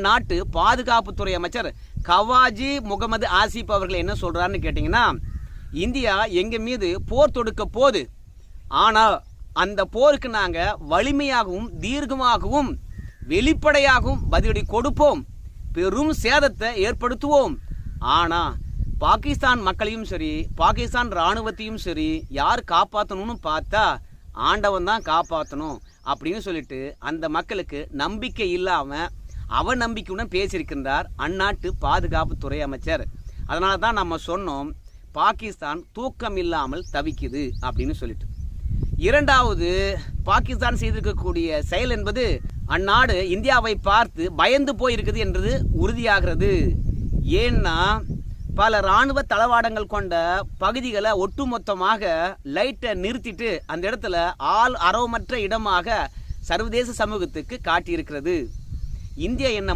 நாட்டு பாதுகாப்புத்துறை அமைச்சர் கவாஜி முகமது ஆசிப் அவர்கள் என்ன சொல்றாருன்னு கேட்டீங்கன்னா, இந்தியா எங்க மீது போர் தொடுக்க போகுது, ஆனா அந்த போருக்கு நாங்க வலிமையாகவும் தீர்க்கமாகவும் வெளிப்படையாகவும் பதிலடி கொடுப்போம், பெரும் சேதத்தை ஏற்படுத்துவோம். ஆனா பாகிஸ்தான் மக்களையும் சரி பாகிஸ்தான் ராணுவத்தையும் சரி யார் காப்பாற்றணும்னு பார்த்தா ஆண்டவன் தான் காப்பாற்றணும் அப்படின்னு சொல்லிட்டு அந்த மக்களுக்கு நம்பிக்கை இல்லாம அவநம்பிக்கையுடன் பேசியிருக்கின்றார் அந்நாட்டு பாதுகாப்புத்துறை அமைச்சர். அதனால தான் நம்ம சொன்னோம், பாகிஸ்தான் தூக்கம் இல்லாமல் தவிக்குது அப்படின்னு சொல்லிட்டு. இரண்டாவது, பாகிஸ்தான் செய்திருக்கக்கூடிய செயல் என்பது அந்நாடு இந்தியாவை பார்த்து பயந்து போயிருக்குது என்பது உறுதியாகிறது. ஏன்னா பல இராணுவ தளவாடங்கள் கொண்ட பகுதிகளை ஒட்டுமொத்தமாக லைட்டை நிறுத்திட்டு அந்த இடத்துல ஆள் அரவமற்ற இடமாக சர்வதேச சமூகத்துக்கு காட்டியிருக்கிறது. இந்தியா என்ன